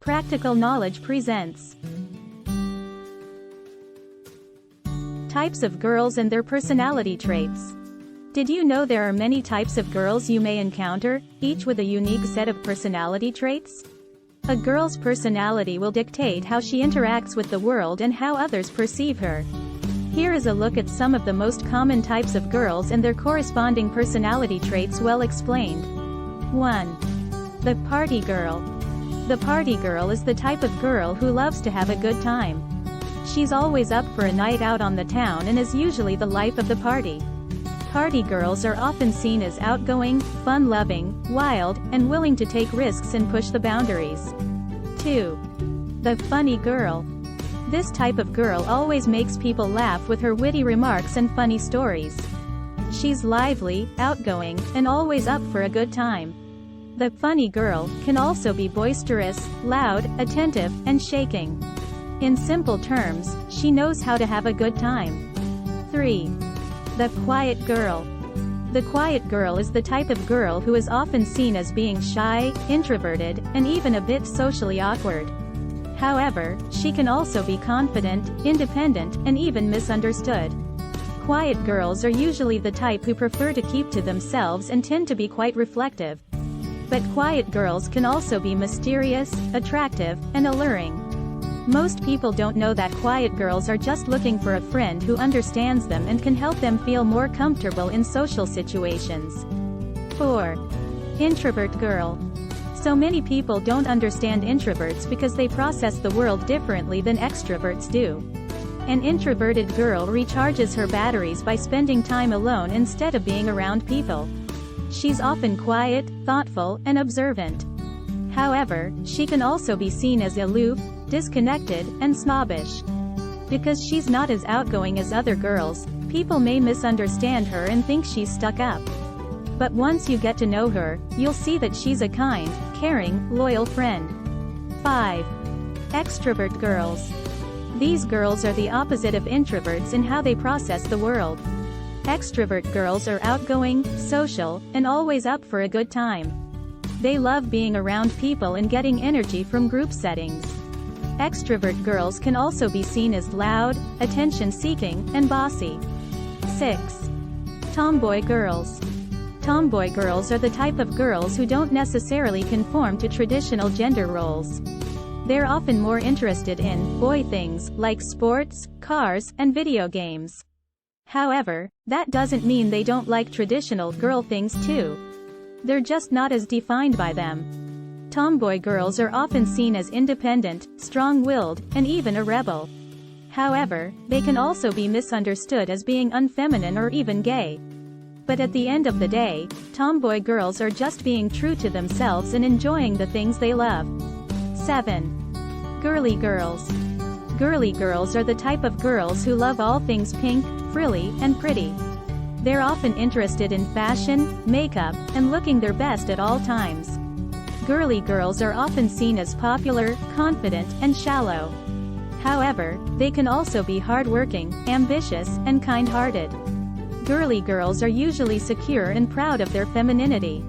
Practical Knowledge presents Types of Girls and Their Personality Traits. Did you know there are many types of girls you may encounter, each with a unique set of personality traits? A girl's personality will dictate how she interacts with the world and how others perceive her. Here is a look at some of the most common types of girls and their corresponding personality traits well explained. 1. The Party Girl. The party girl is the type of girl who loves to have a good time. She's always up for a night out on the town and is usually the life of the party. Party girls are often seen as outgoing, fun-loving, wild, and willing to take risks and push the boundaries. 2. The Funny Girl. This type of girl always makes people laugh with her witty remarks and funny stories. She's lively, outgoing, and always up for a good time. The funny girl can also be boisterous, loud, attentive, and shaking. In simple terms, she knows how to have a good time. 3. The Quiet Girl. The quiet girl is the type of girl who is often seen as being shy, introverted, and even a bit socially awkward. However, she can also be confident, independent, and even misunderstood. Quiet girls are usually the type who prefer to keep to themselves and tend to be quite reflective. But quiet girls can also be mysterious, attractive, and alluring. Most people don't know that quiet girls are just looking for a friend who understands them and can help them feel more comfortable in social situations. 4. Introvert Girl. So many people don't understand introverts because they process the world differently than extroverts do. An introverted girl recharges her batteries by spending time alone instead of being around people. She's often quiet, thoughtful, and observant. However, she can also be seen as aloof, disconnected, and snobbish. Because she's not as outgoing as other girls, people may misunderstand her and think she's stuck up. But once you get to know her, you'll see that she's a kind, caring, loyal friend. 5. Extrovert Girls. These girls are the opposite of introverts in how they process the world. Extrovert girls are outgoing, social, and always up for a good time. They love being around people and getting energy from group settings. Extrovert girls can also be seen as loud, attention-seeking, and bossy. 6. Tomboy Girls. Tomboy girls are the type of girls who don't necessarily conform to traditional gender roles. They're often more interested in boy things, like sports, cars, and video games. However, that doesn't mean they don't like traditional girl things too. They're just not as defined by them. Tomboy girls are often seen as independent, strong-willed, and even a rebel. However, they can also be misunderstood as being unfeminine or even gay. But at the end of the day, tomboy girls are just being true to themselves and enjoying the things they love. 7. Girly Girls. Girly girls are the type of girls who love all things pink, frilly, and pretty. They're often interested in fashion, makeup, and looking their best at all times. Girly girls are often seen as popular, confident, and shallow. However, they can also be hardworking, ambitious, and kind-hearted. Girly girls are usually secure and proud of their femininity.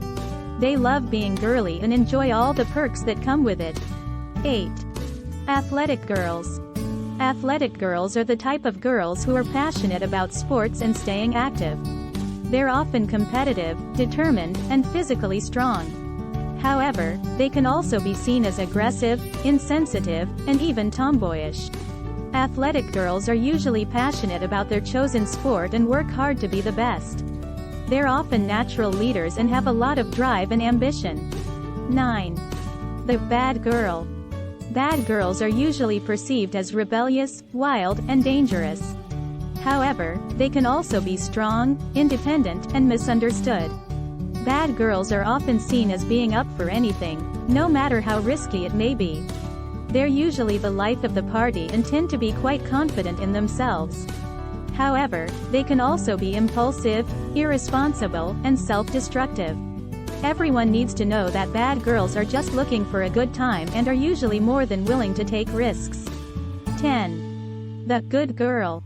They love being girly and enjoy all the perks that come with it. 8. Athletic Girls. Athletic girls are the type of girls who are passionate about sports and staying active. They're often competitive, determined, and physically strong. However, they can also be seen as aggressive, insensitive, and even tomboyish. Athletic girls are usually passionate about their chosen sport and work hard to be the best. They're often natural leaders and have a lot of drive and ambition. 9. The Bad Girl. Bad girls are usually perceived as rebellious, wild, and dangerous. However, they can also be strong, independent, and misunderstood. Bad girls are often seen as being up for anything, no matter how risky it may be. They're usually the life of the party and tend to be quite confident in themselves. However, they can also be impulsive, irresponsible, and self-destructive. Everyone needs to know that bad girls are just looking for a good time and are usually more than willing to take risks. 10. The Good Girl.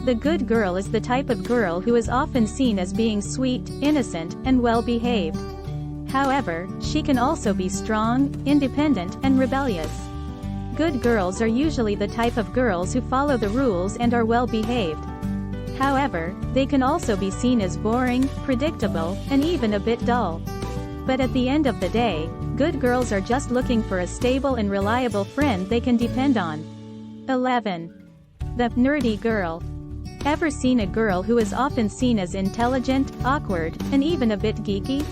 The good girl is the type of girl who is often seen as being sweet, innocent, and well-behaved. However, she can also be strong, independent, and rebellious. Good girls are usually the type of girls who follow the rules and are well behaved. However, they can also be seen as boring, predictable, and even a bit dull. But at the end of the day, good girls are just looking for a stable and reliable friend they can depend on. 11. The nerdy girl. Ever seen a girl who is often seen as intelligent, awkward, and even a bit geeky?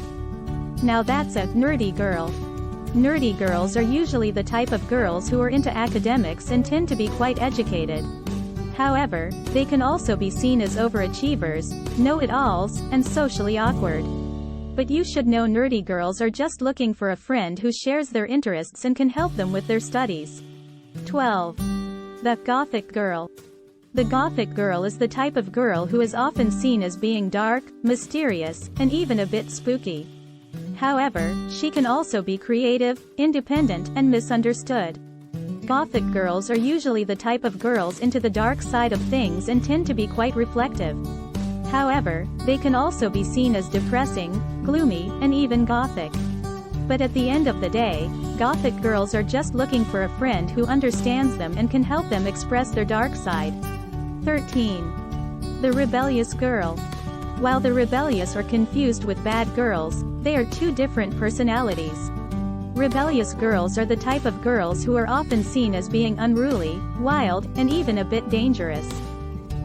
Now that's a nerdy girl. Nerdy girls are usually the type of girls who are into academics and tend to be quite educated. However, they can also be seen as overachievers, know-it-alls, and socially awkward. But you should know nerdy girls are just looking for a friend who shares their interests and can help them with their studies. 12. The gothic girl. The gothic girl is the type of girl who is often seen as being dark, mysterious, and even a bit spooky. However, she can also be creative, independent, and misunderstood. Gothic girls are usually the type of girls into the dark side of things and tend to be quite reflective. However, they can also be seen as depressing, gloomy, and even gothic. But at the end of the day, gothic girls are just looking for a friend who understands them and can help them express their dark side. 13. The rebellious girl. While the rebellious are confused with bad girls, they are two different personalities. Rebellious girls are the type of girls who are often seen as being unruly, wild, and even a bit dangerous.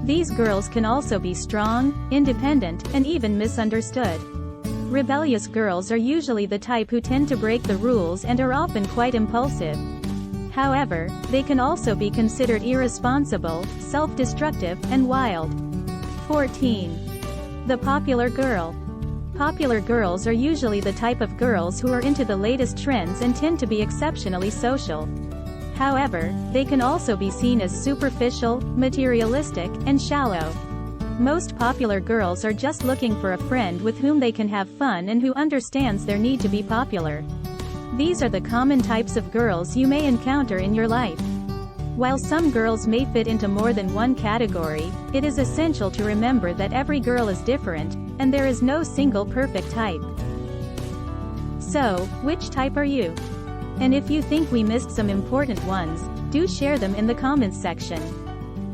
These girls can also be strong, independent, and even misunderstood. Rebellious girls are usually the type who tend to break the rules and are often quite impulsive. However, they can also be considered irresponsible, self-destructive, and wild. 14. The popular girl. Popular girls are usually the type of girls who are into the latest trends and tend to be exceptionally social. However, they can also be seen as superficial, materialistic, and shallow. Most popular girls are just looking for a friend with whom they can have fun and who understands their need to be popular. These are the common types of girls you may encounter in your life. While some girls may fit into more than one category, it is essential to remember that every girl is different, and there is no single perfect type. So, which type are you? And if you think we missed some important ones, do share them in the comments section.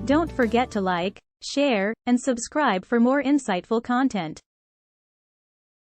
Don't forget to like, share, and subscribe for more insightful content.